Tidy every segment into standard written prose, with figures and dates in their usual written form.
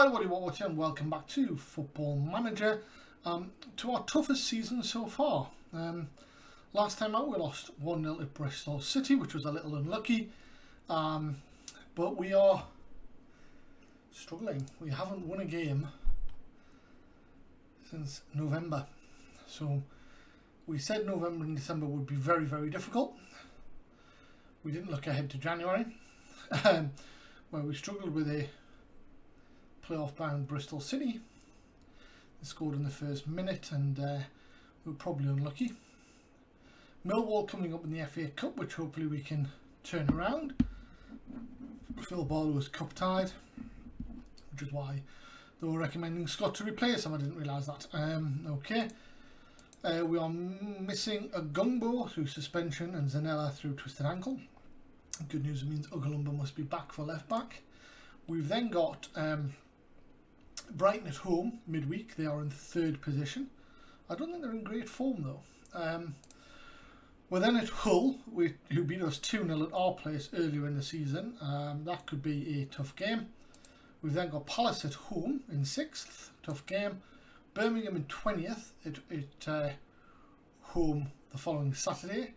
Hi everybody, what watching and welcome back to Football Manager, to our toughest season so far. Last time out we lost 1-0 at Bristol City, which was a little unlucky, but we are struggling. We haven't won a game since November, so we said November and December would be very, very difficult. We didn't look ahead to January, where we struggled with a playoff bound Bristol City. They scored in the first minute and we were probably unlucky. Milwall coming up in the FA Cup, which hopefully we can turn around. Phil Barlow's cup tied, which is why they were recommending Scott to replace him. I didn't realise that. Okay. We are missing a Gungbo through suspension and Zanella through twisted ankle. Good news, it means Ugalumba must be back for left back. We've then got Brighton at home midweek. They are in third position. I don't think they're in great form though. We're then at Hull, who beat us 2-0 at our place earlier in the season. That could be a tough game. We've then got Palace at home in 6th, tough game. Birmingham in 20th at home the following Saturday.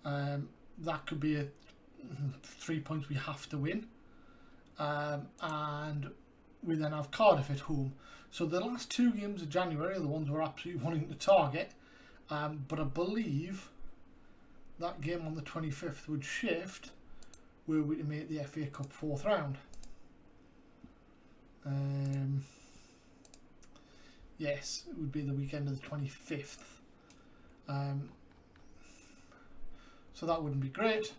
That could be 3 points we have to win. And we then have Cardiff at home. So the last 2 games of January are the ones we're absolutely wanting to target. But I believe that game on the 25th would shift where we can make the FA Cup 4th round. Yes, it would be the weekend of the 25th. So that wouldn't be great.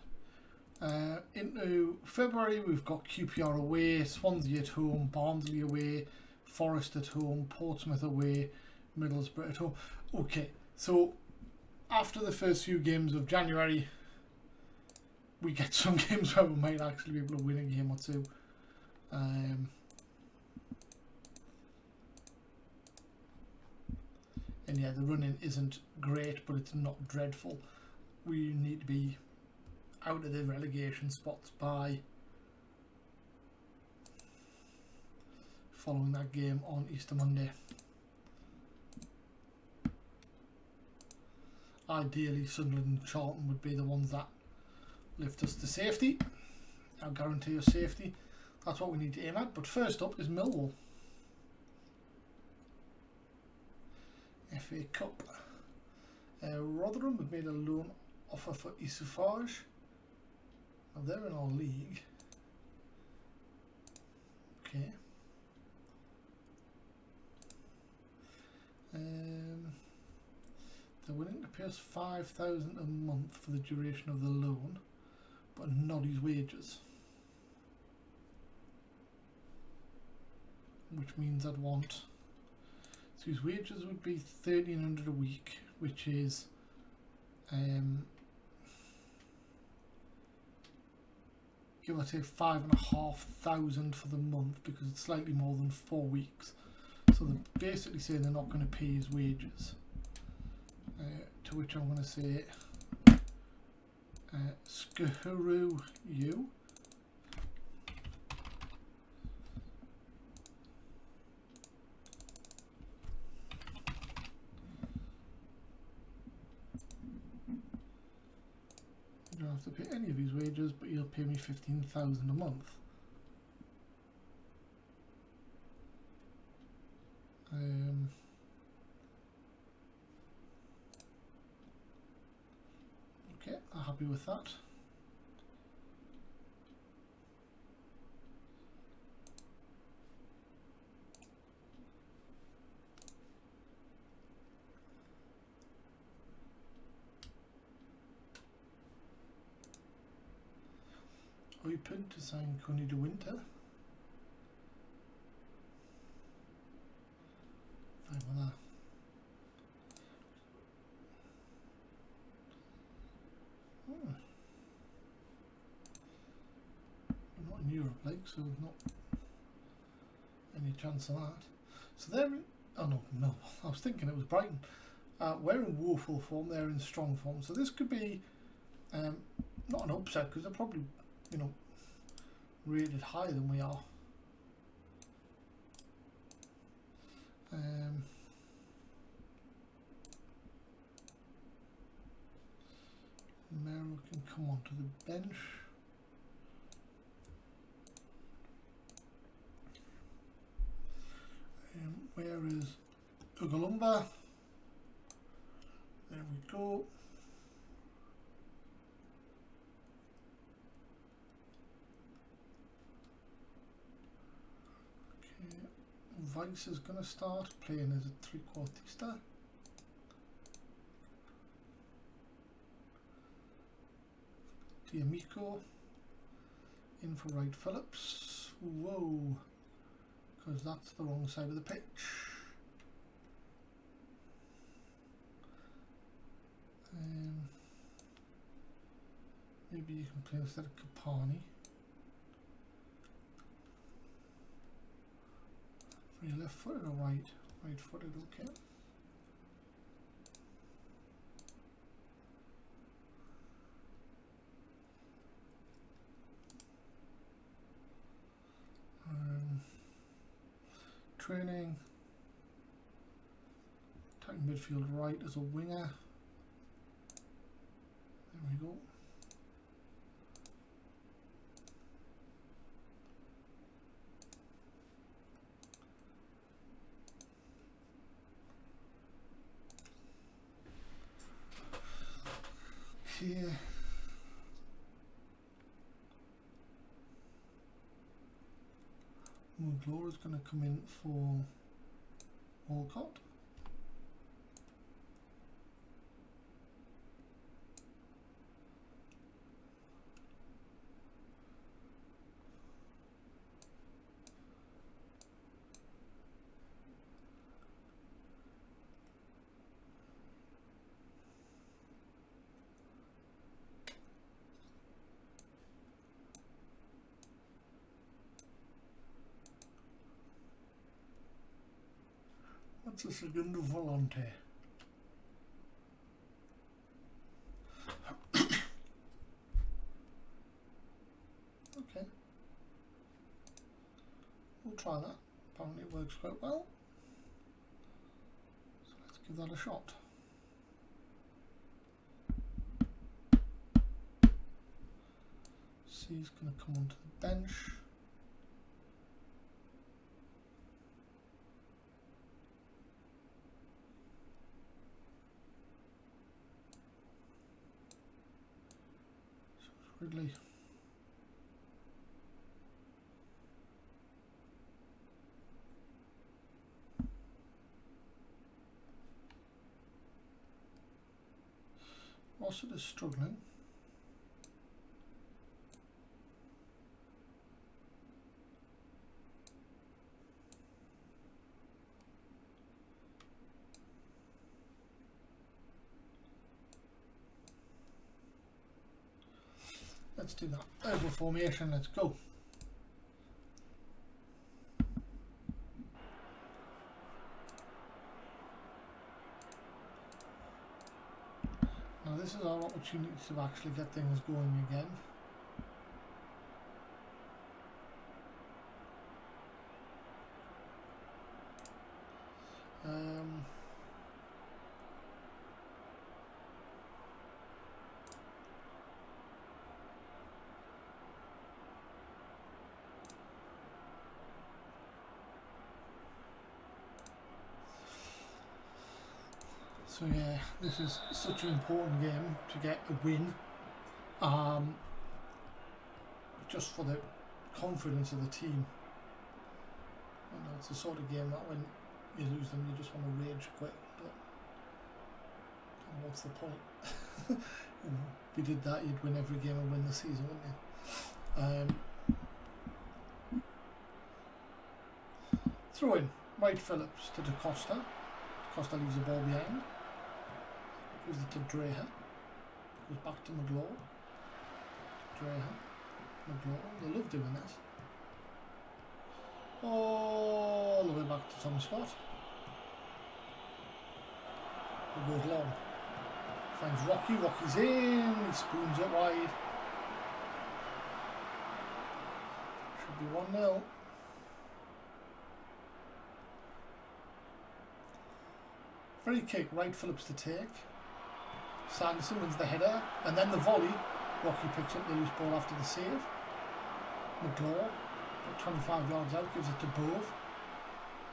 Into February we've got QPR away, Swansea at home, Barnsley away, Forest at home, Portsmouth away, Middlesbrough at home. Okay, so after the first few games of January we get some games where we might actually be able to win a game or two. And yeah, the running isn't great, but it's not dreadful. We need to be out of the relegation spots by following that game on Easter Monday. Ideally, Sunderland and Charlton would be the ones that lift us to safety. I'll guarantee us safety. That's what we need to aim at. But first up is Milwall. FA Cup. Rotherham have made a loan offer for Isufaj. Now they're in our league. Okay. They're willing to pay us $5,000 a month for the duration of the loan, but not his wages. Which means I'd want. So his wages would be $1,300 a week, which is give or take 5,500 for the month, because it's slightly more than 4 weeks. So they're basically saying they're not going to pay his wages. To which I'm going to say, screw you. You don't have to pay any of his wages, but you'll pay me $15,000 a month. Okay, I'm happy with that. Open to sign Coney de Winter. Fine with that. We're not in Europe, like, so not any chance of that. So they're in, oh no, I was thinking it was Brighton. We're in woeful form, they're in strong form. So this could be not an upset, because they're probably, you know, rated higher than we are. onto the bench. Where is Ugalumba? There we go. Okay, Vice is going to start playing as a three-quartista. D'Amico in for Wright Phillips. Whoa, because that's the wrong side of the pitch. Maybe you can play instead of Capani. For your left footed or right? Right footed, okay. Training. Attacking midfield right as a winger. There we go. Okay. Milwall is going to come in for Walcott. What's a segundo volante? Okay. We'll try that. Apparently it works quite well. So let's give that a shot. C's going to come onto the bench. Ridley. Rossett is struggling. Let's do that. Oval formation, let's go. Now this is our opportunity to actually get things going again. So yeah, this is such an important game to get a win, just for the confidence of the team. You know, it's the sort of game that when you lose them, you just want to rage quit. But you know, what's the point? You know, if you did that, you'd win every game and win the season, wouldn't you? Throw in Wright Phillips to Da Costa. Da Costa leaves the ball behind. Gives it to Dreher. Goes back to Milwall. Dreher. Milwall. They love doing this. All the way back to Tom Scott. He goes long. Finds Rocky. Rocky's in. He spoons it wide. Should be 1-0. Free kick. Wright Phillips to take. Sanderson wins the header, and then the volley Rocky picks up the loose ball after the save. McLaw, 25 yards out, gives it to Bove.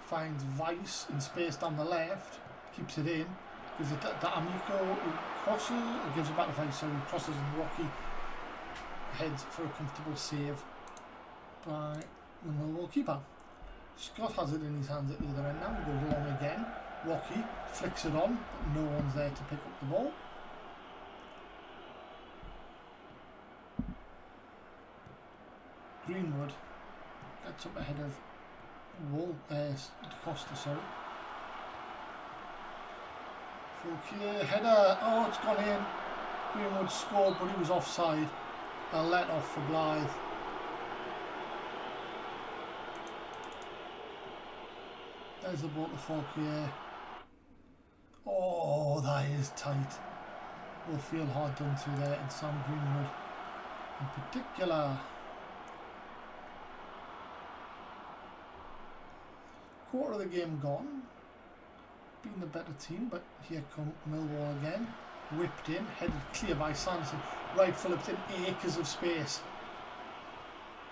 Finds Vice in space down the left, keeps it in, gives it to Amico, who crosses, gives it back to Vice, so he crosses and Rocky heads for a comfortable save by the Milwall keeper. Scott has it in his hands at the other end now, goes along again. Rocky flicks it on, but no one's there to pick up the ball. Greenwood gets up ahead of Costa, sorry. Fulkier, header, oh, it's gone in. Greenwood scored, but he was offside. A let off for Blyth. There's the ball to Fulkier. Oh, that is tight. Will feel hard done to there, and Sam Greenwood in particular. Quarter of the game gone. Been the better team, but here come Milwall again. Whipped in, headed clear by Sanderson. Right Phillips in acres of space.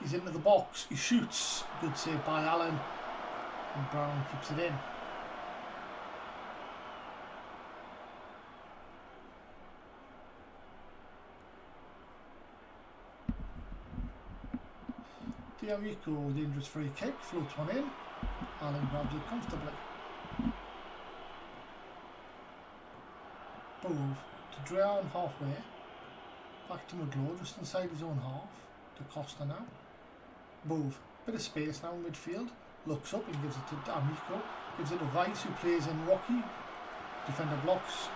He's into the box. He shoots. Good save by Allen. And Brown keeps it in. Diarico, dangerous free kick, floats one in. Allen grabs it comfortably. Bove to Drown halfway. Back to McLaw, just inside his own half. To Costa now. Bove, bit of space now in midfield. Looks up and gives it to D'Amico. Gives it to Vice, who plays in Rocky. Defender blocks.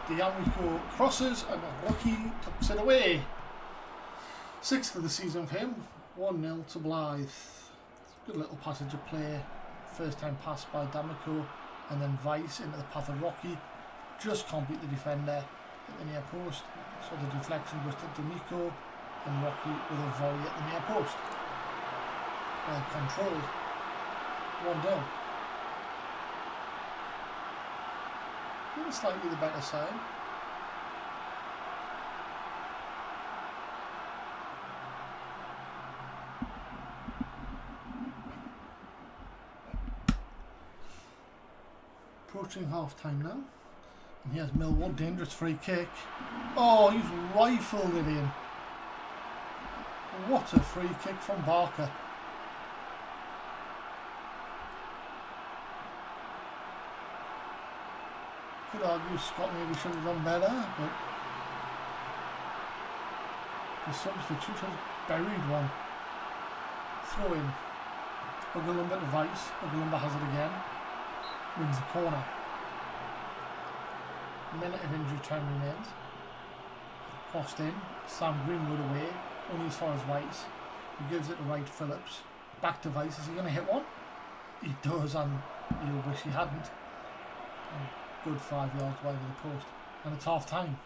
D'Amico crosses and Rocky tucks it away. 6th of the season for him. 1-0 to Blyth. Good little passage of play. First time pass by D'Amico and then Vice into the path of Rocky. Just can't beat the defender at the near post. So the deflection goes to D'Amico and Rocky with a volley at the near post. Well controlled. 1-0. Even slightly the better side. Approaching half time now. And here's Milwall, dangerous free kick. Oh, he's rifled it in. What a free kick from Barker. Could argue Scott maybe should have done better, but the substitute has buried one. Throw in. Ugalumba to Vice. Ugalumba has it again. Wins the corner. A minute of injury time remains. Crossed in. Sam Greenwood away. Only as far as Vice. He gives it to Wright Phillips. Back to Vice. Is he going to hit one? He does, and he'll wish he hadn't. Good 5 yards wide of the post. And it's half time.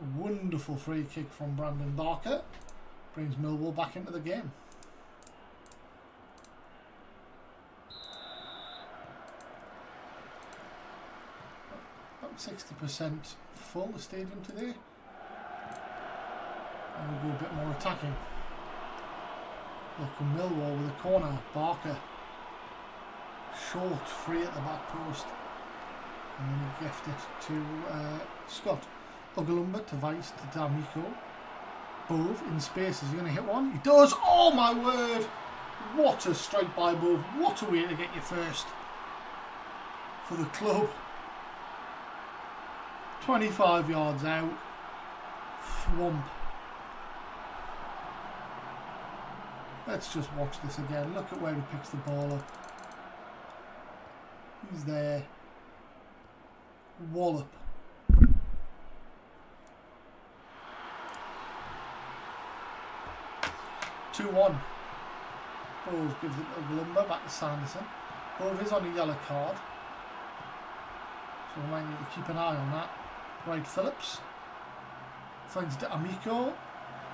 A wonderful free kick from Brandon Barker. Brings Milwall back into the game. About 60% full, the stadium today. And we'll go a bit more attacking. Look at Milwall with a corner. Barker. Short, free at the back post. And then he gift it to Scott. Ugalumba to Vice to D'Amico. Bove in space. Is he going to hit one? He does! Oh my word! What a strike by Bove. What a way to get your first for the club. 25 yards out. Thwomp. Let's just watch this again. Look at where he picks the ball up. He's there. Wallop. Two-1. Bove gives it to Ugalumba, back to Sanderson. Bove is on a yellow card, so we might need to keep an eye on that. Wright Phillips finds D'Amico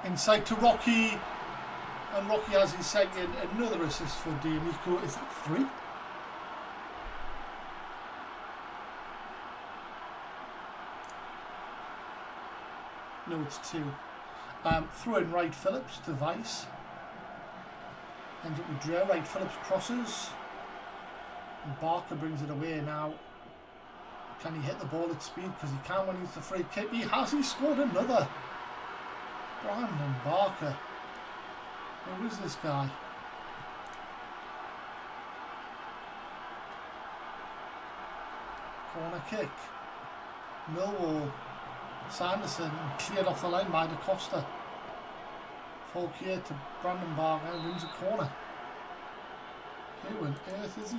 inside to Rocky, and Rocky has his second. Another assist for D'Amico. Is that 3? No, it's 2. Throw in Wright Phillips to Vice. Ends up with Dre. Wright Phillips crosses. And Barker brings it away now. Can he hit the ball at speed? Because he can when he's the free kick. He has. He scored another. Brandon Barker. Who is this guy? Corner kick. Milwall. Sanderson cleared off the line by Da Costa. Fauquier to Brandon Barker, wins a corner. Who on earth is he?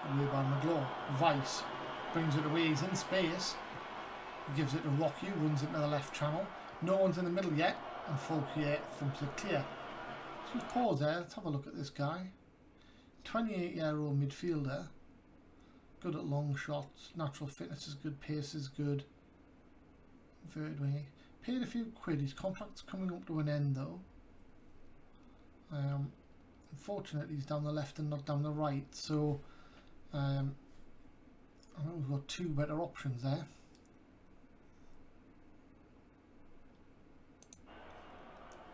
Away by McGlaw. Vice brings it away, he's in space. He gives it to Rocky, runs into the left channel. No one's in the middle yet, and Fauquier thumps it clear. So let's pause there, let's have a look at this guy. 28-year-old midfielder. Good at long shots, natural fitness is good, pace is good. Third wing. Paid a few quid, his contract's coming up to an end though. Unfortunately he's down the left and not down the right, so I think we've got 2 better options there.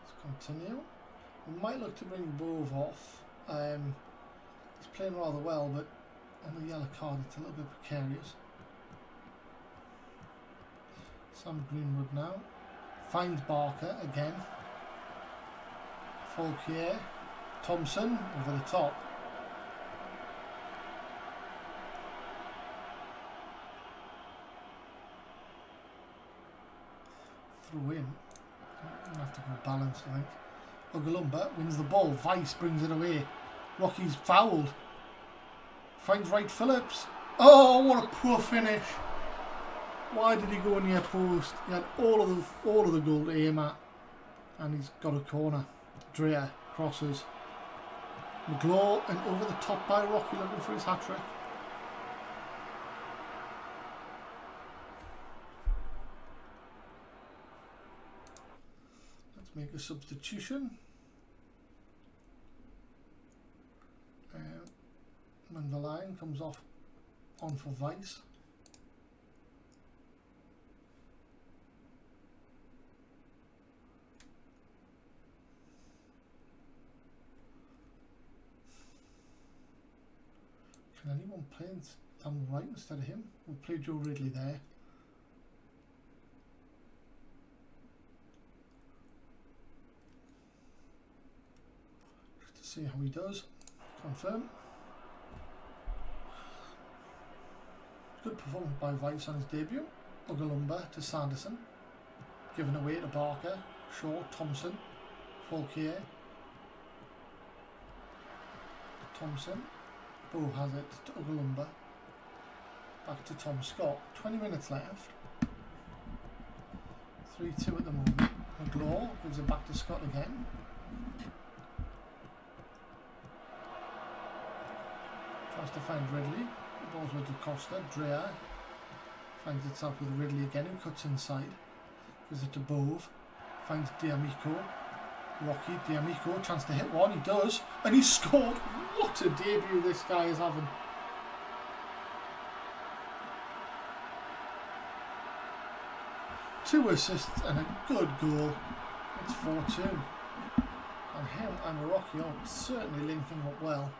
Let's continue. We might look to bring Bove off. He's playing rather well, but on the yellow card it's a little bit precarious. Sam Greenwood now. Finds Barker again. Fauquier. Thompson over the top. Through in. I'm going to have to go balanced, I think. Ugalumba wins the ball. Vice brings it away. Rocky's fouled. Finds Wright Phillips. Oh, what a poor finish. Why did he go near post? He had all of the goal to aim at. And he's got a corner. Dreher crosses. McGlaw and over the top by Rocky looking for his hat-trick. Let's make a substitution. Manverline comes off on for Vice. Can anyone play down the right instead of him? We'll play Joe Ridley there. Just to see how he does. Confirm. Good performance by Vice on his debut. Ugalumba to Sanderson. Given away to Barker. Shaw, Thompson. Fauquier. Thompson. Bo has it to Ugalumba. Back to Tom Scott. 20 minutes left. 3-2 at the moment. McGlaw gives it back to Scott again. Tries to find Ridley. The ball's with Da Costa. Dreher finds itself with Ridley again, who cuts inside. Gives it to Bove. Finds D'Amico. Rocky, D'Amico, chance to hit one. He does. And he scored. What a debut this guy is having. Two assists and a good goal. It's 4-2. And him and Rocky are certainly linking up well.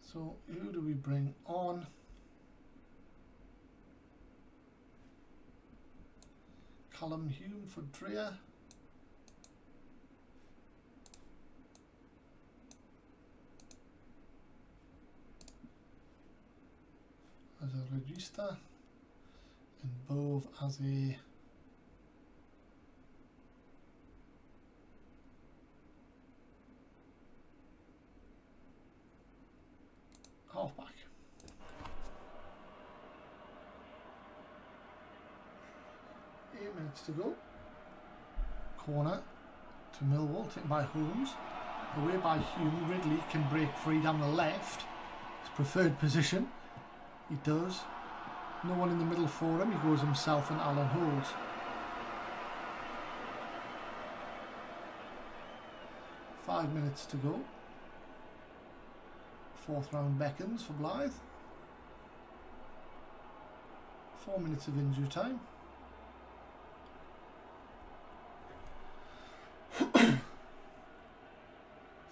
So who do we bring on? Callum Hume for Dreher. As a regista. And Bove as a halfback. Minutes to go. Corner to Milwall, taken by Holmes. Away by Hume. Ridley can break free down the left. His preferred position. He does. No one in the middle for him. He goes himself and Alan holds. 5 minutes to go. Fourth round beckons for Blyth. 4 minutes of injury time.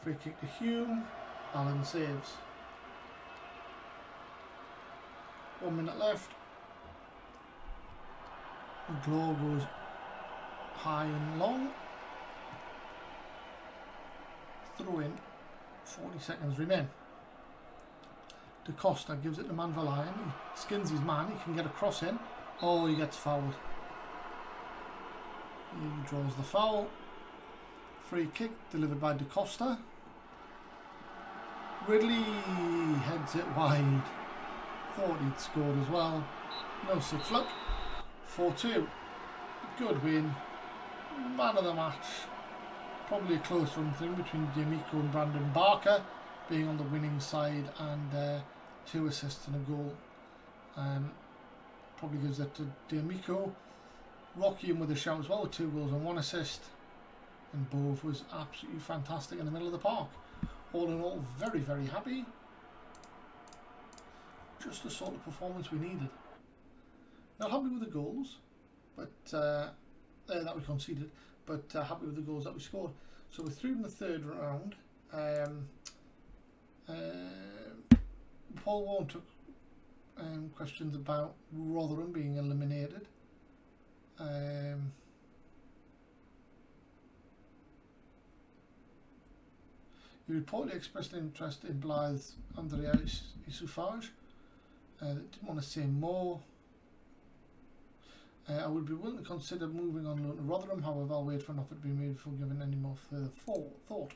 Free kick to Hume. Allen saves. 1 minute left. The glow goes high and long. Throw in. 40 seconds remain. De Costa gives it to Man Verlion. He skins his man. He can get a cross in. Oh, he gets fouled. He draws the foul. Free kick delivered by De Costa. Ridley heads it wide. Thought he'd scored as well. No such luck. 4-2. Good win. Man of the match. Probably a close run thing between D'Amico and Brandon Barker, being on the winning side, and 2 assists and a goal. Probably gives it to D'Amico. Rocky in with a shout as well, with 2 goals and 1 assist. And Bove was absolutely fantastic in the middle of the park. All in all, very, very happy. Just the sort of performance we needed. Not happy with the goals, but that we conceded, but happy with the goals that we scored. So we're through in the 3rd round. Paul Warren took questions about Rotherham being eliminated. He reportedly expressed an interest in Blyth Andrea Isufage. Didn't want to say more. I would be willing to consider moving on loan to Rotherham, however I'll wait for an offer to be made before giving any more further thought.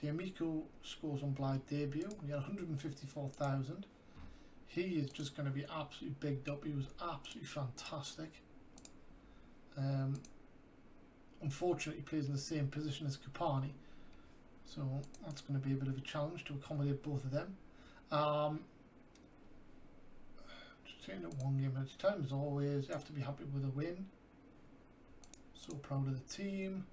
D'Amico scores on Blyth debut. We had 154,000. He is just going to be absolutely bigged up. He was absolutely fantastic. Unfortunately, he plays in the same position as Kapani, so that's going to be a bit of a challenge to accommodate both of them. Just taking it one game at a time, as always. You have to be happy with a win. So proud of the team.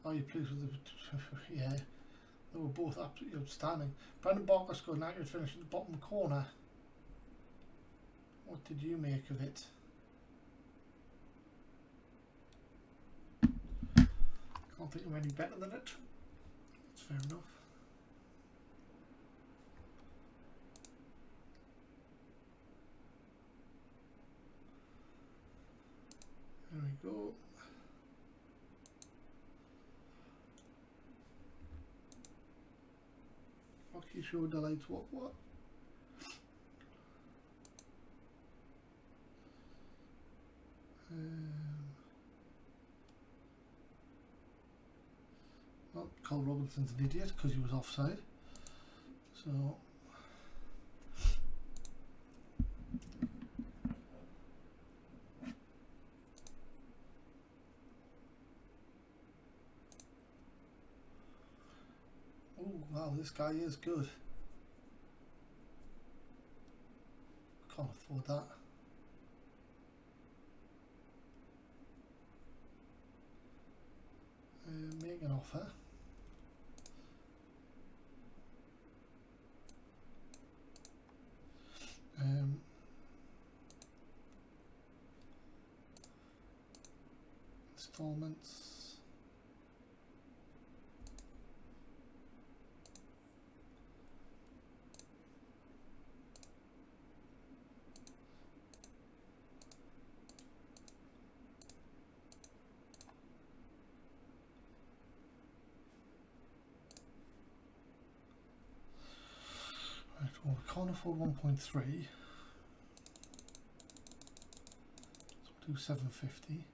Are you pleased with the... yeah, they were both absolutely outstanding. Brandon Barker scored an accurate finish at the bottom corner. What did you make of it? Can't think of any better than it. That's fair enough. There we go. Hockey show delights what? Well, Cole Robinson's an idiot because he was offside. So oh wow, this guy is good. Can't afford that. Make an offer. Installments. Right, well, we can't afford 1.3. So we'll do 750.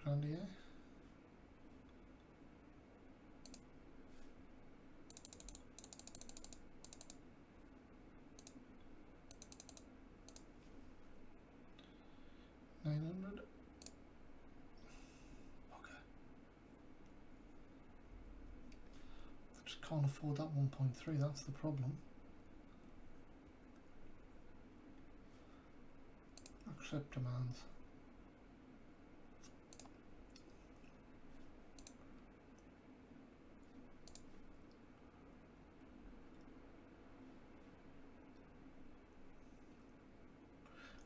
£800 a year. Just can't afford that 1.3, that's the problem. Accept demands.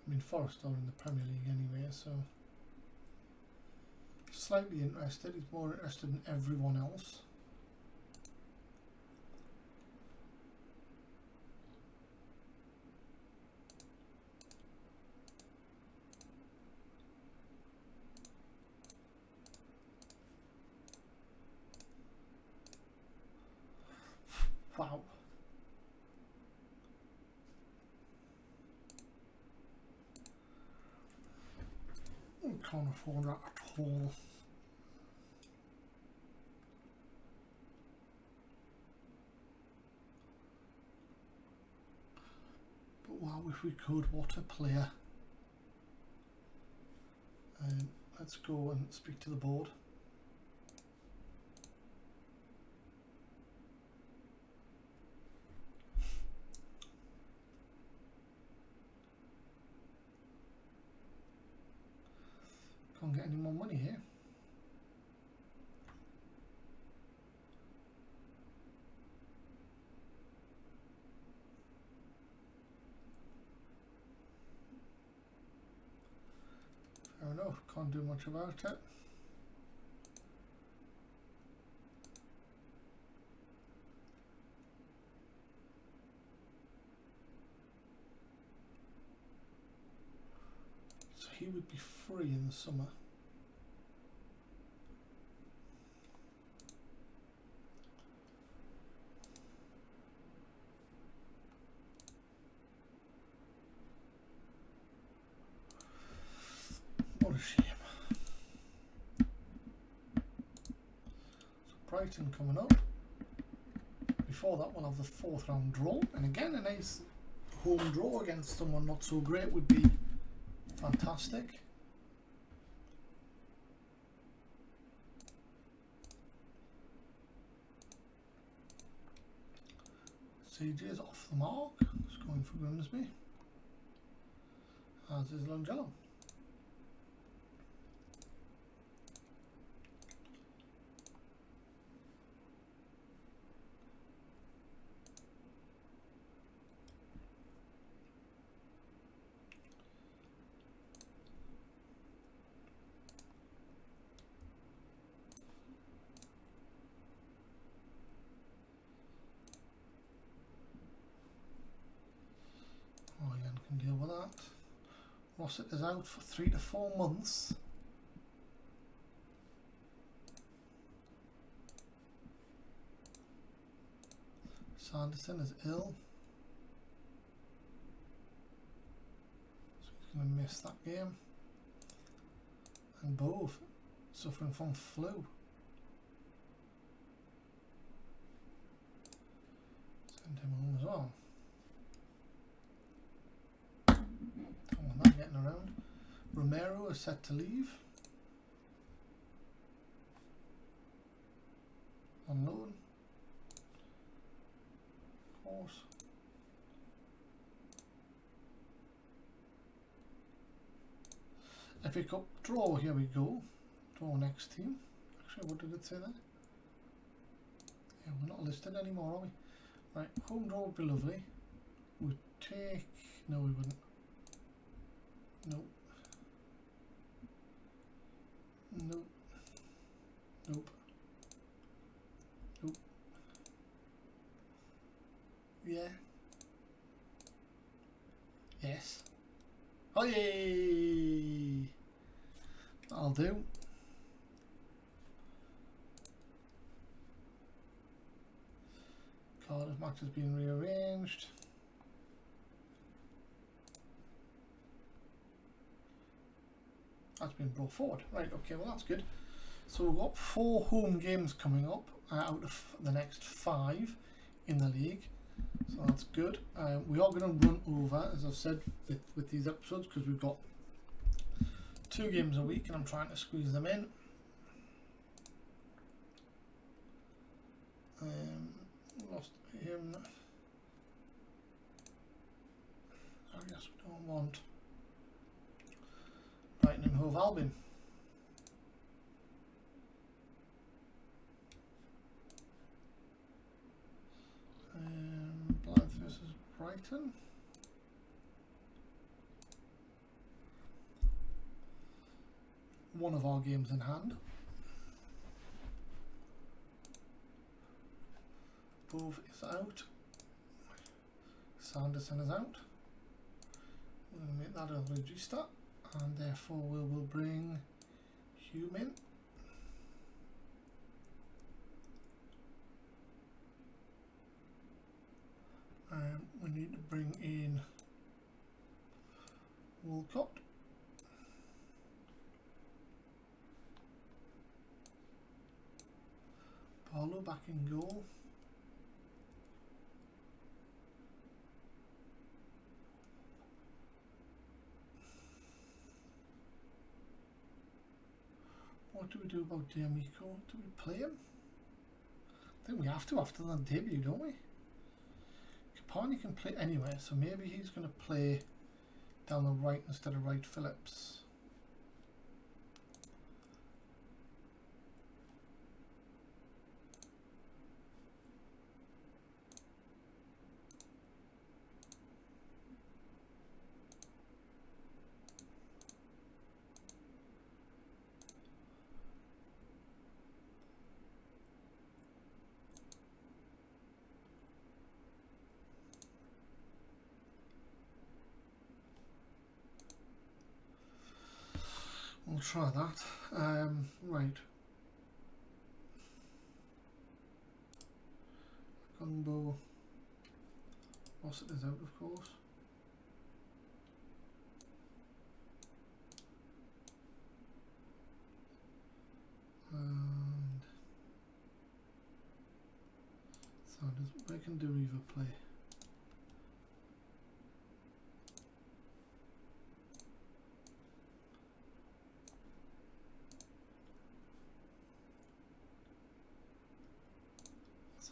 I mean, Forest are in the Premier League anyway, so slightly interested. He's more interested in everyone else. Wow. We can't afford that at all. But wow, if we could, what a player. Let's go and speak to the board. Can't get any more money here. Fair enough, can't do much about it. So he would be free in the summer. What a shame. So Brighton coming up. Before that we'll have the 4th round draw, and again a nice home draw against someone not so great would be fantastic. CJ is off the mark, it's going for Grimsby, as is Longello. Can deal with that. Rossett is out for 3 to 4 months. Sanderson is ill, so he's going to miss that game. And both suffering from flu. Send him home as well. Not getting around. Romero is set to leave on loan. Of course. FA Cup draw, here we go. Draw next team. Actually, what did it say there? Yeah, we're not listed anymore, are we? Right, home draw would be lovely. We'd take... no, we wouldn't. Nope. Nope. Nope. Nope. Yeah. Yes. Oh yay! That'll do. Cardiff match has been rearranged. That's been brought forward. Right, okay, well that's good. So we've got 4 home games coming up out of the next 5 in the league. So that's good. We are going to run over, as I've said, with these episodes, because we've got 2 games a week and I'm trying to squeeze them in. Lost him. I guess we don't want Brighton and Hove Albion. Blyth versus Brighton. One of our games in hand. Bove is out. Sanderson is out. We're going to make that a register, and therefore we will bring Hume in. We need to bring in Walcott. Barlow back in goal. What do we do about D'Amico? Do we play him? I think we have to after that debut, don't we? Capani can play anywhere, so maybe he's going to play down the right instead of Wright Phillips. We'll try that. Right. Gungbo. Rossett is out, of course. And Sanders. Where can Deriva play?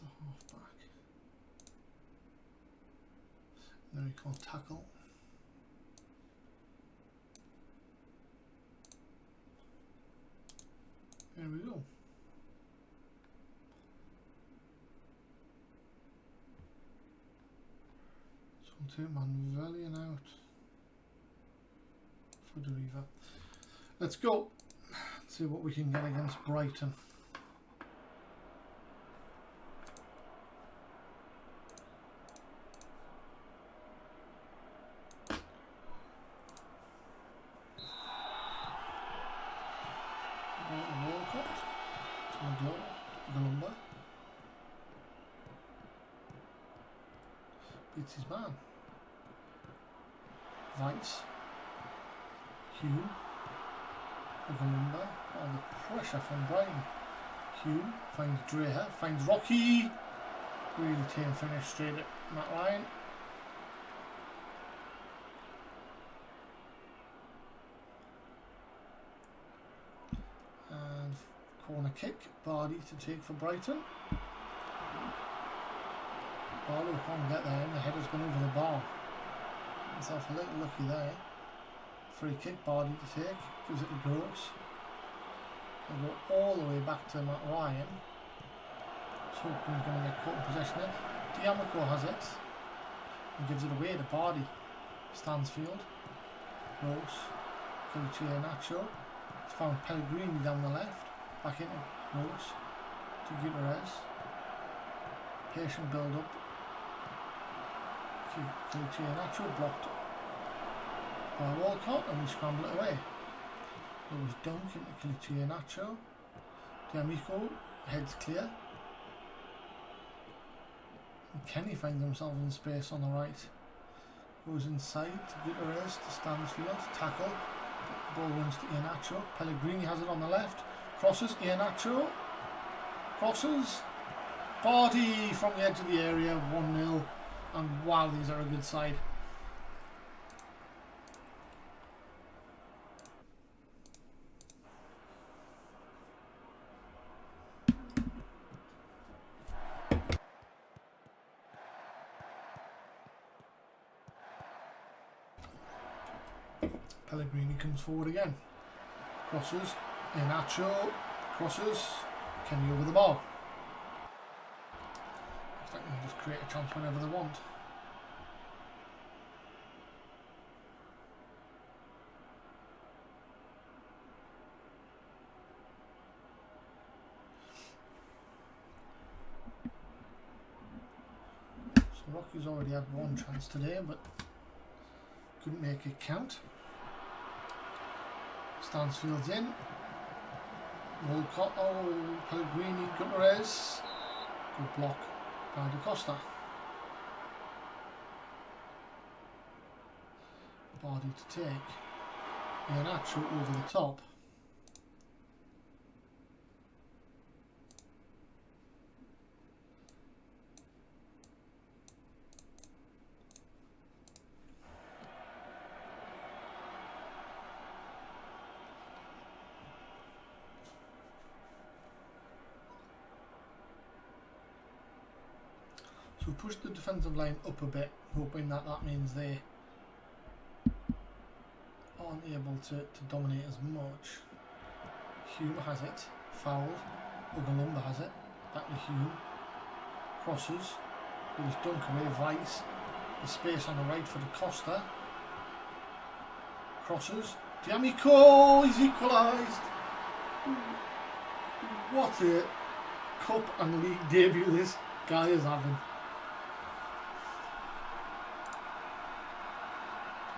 A half-back. No, he can't tackle. There we go. So we'll take Manvelian out for Deriva. Let's go. See what we can get against Brighton. Beats his man. Vice. Hume. Agolumba. All the pressure from Brighton. Hume finds Dreher. Finds Rocky. Really tame finish straight at Matt Ryan. And corner kick. Bardi to take for Brighton. Barlow can't get there and the header's gone over the bar. Himself a little lucky there. Free kick, Bardi to take. Gives it to Gross. They go all the way back to Matt Ryan. Just hoping he's going to get caught in possession there. D'Amico has it. And gives it away to Bardi. Stansfield. Gross. Felice Nacho. He's found Pellegrini down the left. Back into Gross. To Gutierrez. Patient build up. Felice Nacho blocked by Walcott and we scramble it away. There was Dunk into Felice Nacho. D'Amico heads clear. And Kenny finds himself in space on the right. Goes inside to Gutierrez to Stansfield. Tackle. Ball runs to Iheanacho. Pellegrini has it on the left. Crosses. Iheanacho. Crosses. Bardi from the edge of the area. 1-0. And wow, these are a good side. Pellegrini comes forward again. Crosses. Iheanacho. Crosses. Kenny over the bar. Looks like they can just create a chance whenever they want. So Rocky's already had one chance today, but couldn't make it count. Stansfield's in. Walcott, oh, Pellegrini, Gutierrez. Good block by Da Costa. Body to take. Iheanacho over the top. So push the defensive line up a bit, hoping that means they aren't able to dominate as much. Hume has it, fouled. Ugalumba has it, back to Hume. Crosses, with his dunk away, Vice. The space on the right for Da Costa. Crosses, D'Amico, he's equalised. What a cup and league debut this guy is having.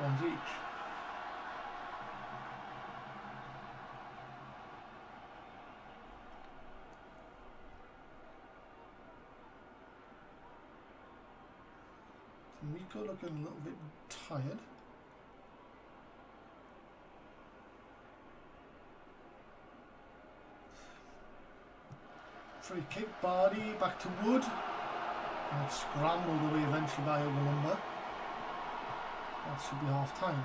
Ones each. Miko looking a little bit tired. Free kick, Bardi, back to Wood. And it's scrambled away eventually by Ugalumba. That should be half time.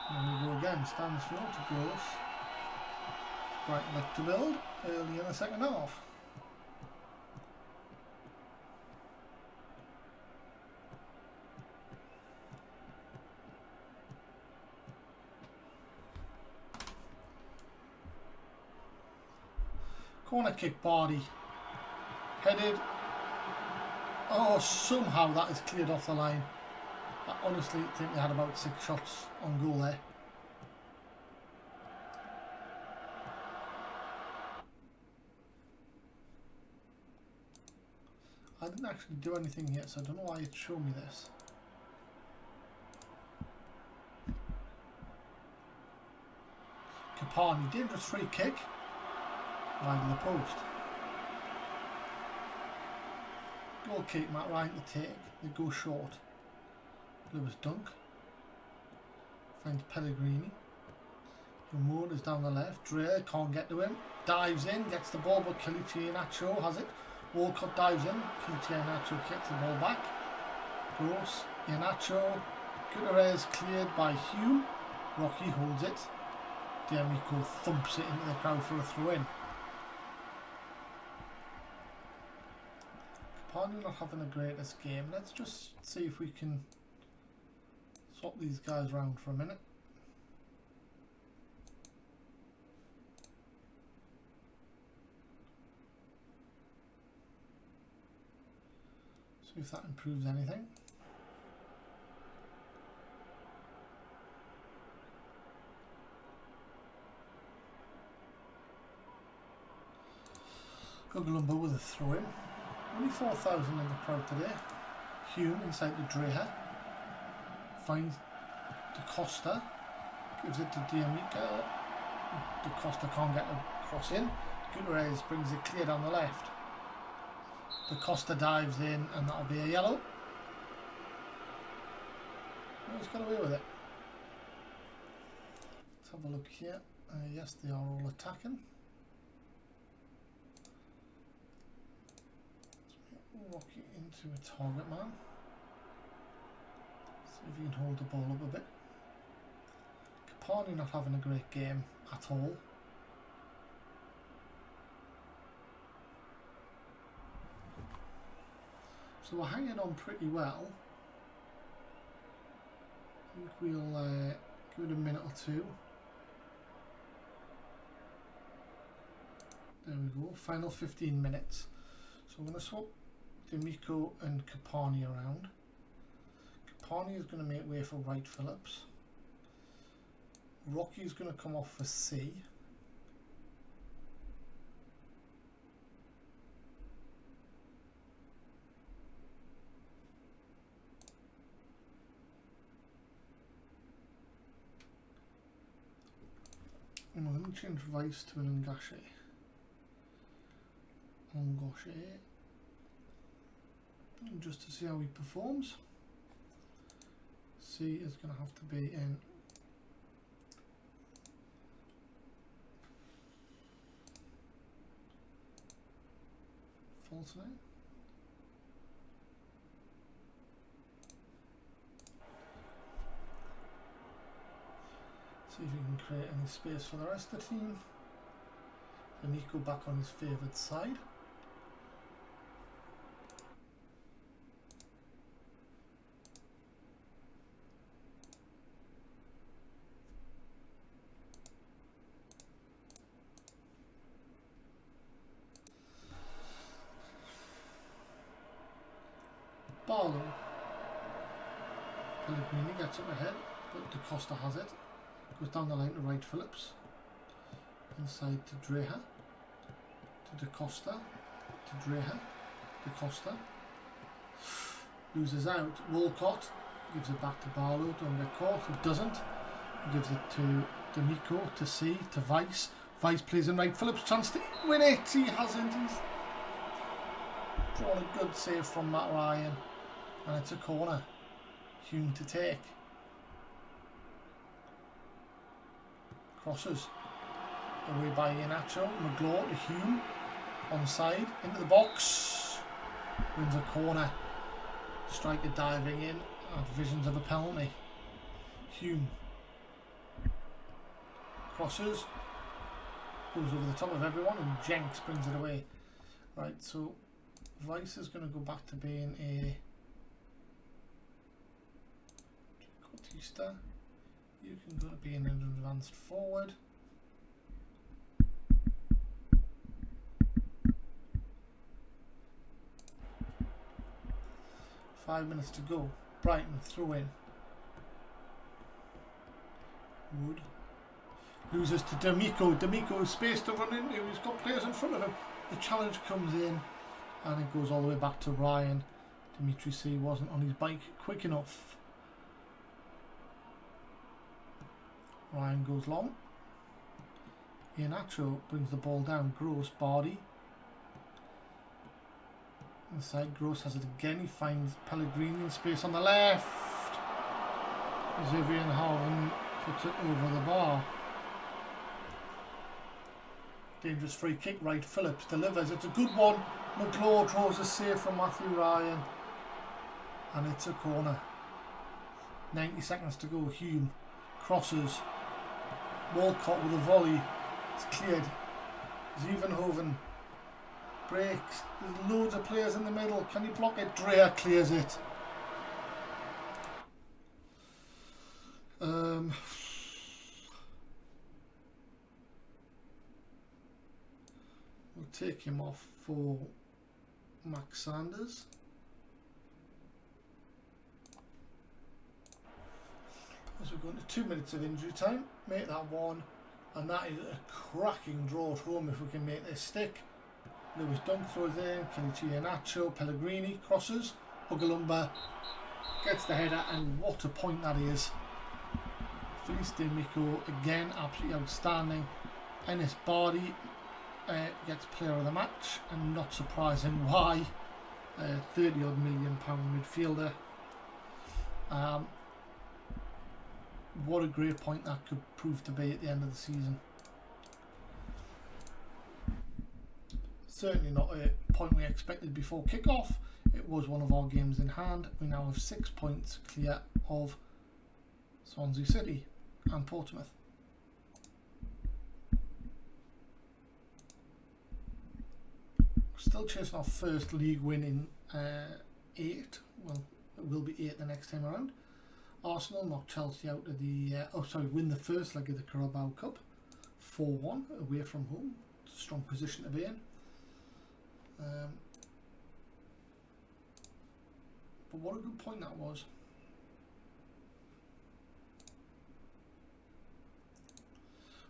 And we go again, Stansfield to Gross. Bright luck to build early in the second half. Corner kick, Bardi. Headed. Oh, somehow that is cleared off the line. I honestly think they had about 6 shots on goal there. I didn't actually do anything here, so I don't know why it showed me this. Capani, dangerous free kick. Right in the post. Goal kick, Matt Ryan to take. They go short. Lewis dunk. Finds Pellegrini. Ramon is down the left. Dre can't get to him. Dives in, gets the ball, but Kelechi Iheanacho has it. Walcott dives in. Kelechi Iheanacho kicks the ball back. Gross. Iheanacho. Gutierrez cleared by Hume. Rocky holds it. D'Amico thumps it into the crowd for a throw in. Capani not having the greatest game. Let's just see if we can swap these guys around for a minute. See if that improves anything. Ugalumba with a throw in. Only 4,000 in the crowd today. Hume inside to Dreher. Finds Da Costa. Gives it to D'Amico. Da Costa can't get a cross in. Gutierrez brings it clear down the left. Da Costa dives in and that'll be a yellow. Oh, he's got away with it. Let's have a look here. Yes, they are all attacking. Rocky into a target man. See if he can hold the ball up a bit. Capani not having a great game at all. So we're hanging on pretty well. I think we'll give it a minute or two. There we go, final 15 minutes. So I'm going to swap D'Amico and Capani around. Capani is going to make way for Wright Phillips. Rocky is going to come off for C. And we're going to change Rice to an Ngache. Just to see how he performs. C is going to have to be in false 9. See if we can create any space for the rest of the team. D'Amico back on his favoured side. Barlow. Pellegrini gets up ahead, but Da Costa has it. Goes down the line to Wright Phillips. Inside to Dreher. To Da Costa. To Dreher. Da Costa. Loses out. Walcott gives it back to Barlow. Don't get caught. He doesn't. He gives it to D'Amico, to C, to Weiss. Weiss plays in Wright Phillips. Chance to win it. He hasn't. He's drawn a good save from Matt Ryan. And it's a corner. Hume to take. Crosses. Away by Iheanacho. McGlaw to Hume. Onside. Into the box. Wins a corner. Striker diving in. Had visions of a penalty. Hume. Crosses. Goes over the top of everyone and Jenks brings it away. Right, so Weiss is going to go back to being a Bautista. You can go to being an advanced forward. Five minutes to go. Brighton throw in. Wood. Loses to D'Amico. D'Amico has space to run into. He's got players in front of him. The challenge comes in and it goes all the way back to Ryan. Dimitri C wasn't on his bike quick enough. Ryan goes long. Iheanacho brings the ball down. Gross, Bardi. Inside, Gross has it again. He finds Pellegrini in space on the left. Xavier Harvin puts it over the bar. Dangerous free kick. Wright Phillips delivers. It's a good one. McGlaw draws a save from Matthew Ryan. And it's a corner. 90 seconds to go. Hume crosses. Walcott with a volley. It's cleared. Zevenhoven breaks. There's loads of players in the middle. Can you block it? Dreher clears it. We'll take him off for Max Sanders. As we're going to 2 minutes of injury time, make that one, and that is a cracking draw at home if we can make this stick. Lewis Dunk throws in, Kenichi Iheanacho, Pellegrini crosses, Ugalumba gets the header, and what a point that is. Felice D'Amico again, absolutely outstanding. Ennis Bardi gets player of the match, and not surprising why. 30-odd million pound midfielder. What a great point that could prove to be at the end of the season. Certainly not a point we expected before kick-off. It was one of our games in hand. We now have 6 points clear of Swansea City and Portsmouth. Still chasing our first league win 8. Well, it will be 8 the next time around. Arsenal knocked Chelsea out of the win the first leg of the Carabao Cup 4-1 away from home. Strong position to be in. But what a good point that was.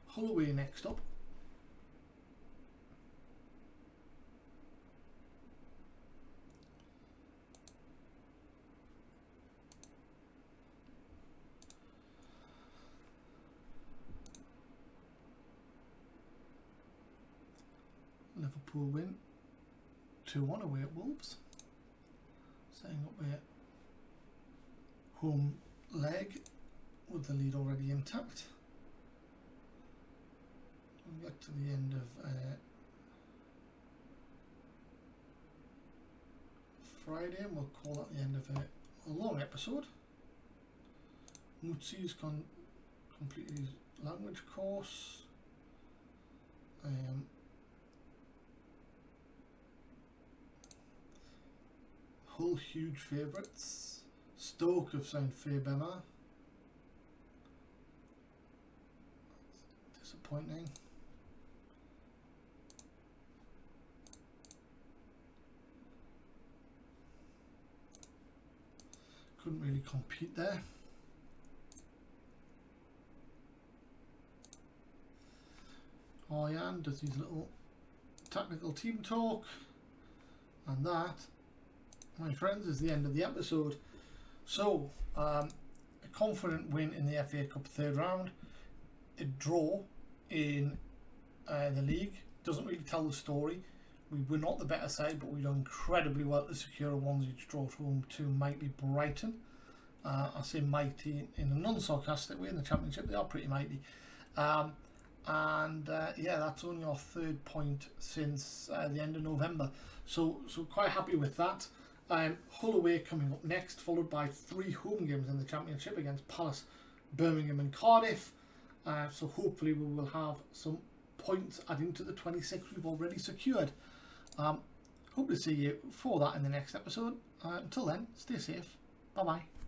Hull away next up. Liverpool win 2-1 away at Wolves. Setting up a home leg with the lead already intact. We'll get to the end of Friday and we'll call that the end of a long episode. Mutzi's completed his language course. Hull huge favourites. Stoke have signed Faye Bema. Disappointing. Couldn't really compete there. Ian does his little technical team talk, and that, my friends, is the end of the episode. So, a confident win in the FA Cup third round, a draw in the league. Doesn't really tell the story. We were not the better side, but we done incredibly well to secure a 1-0 draw at home to mighty Brighton. I say mighty in a non-sarcastic way. In the Championship, they are pretty mighty. Yeah, that's only our 3rd point since the end of November. So quite happy with that. Hull away coming up next, followed by 3 home games in the Championship against Palace, Birmingham and Cardiff. So hopefully we will have some points adding to the 26 we've already secured. Hope to see you for that in the next episode. Until then, stay safe. Bye bye.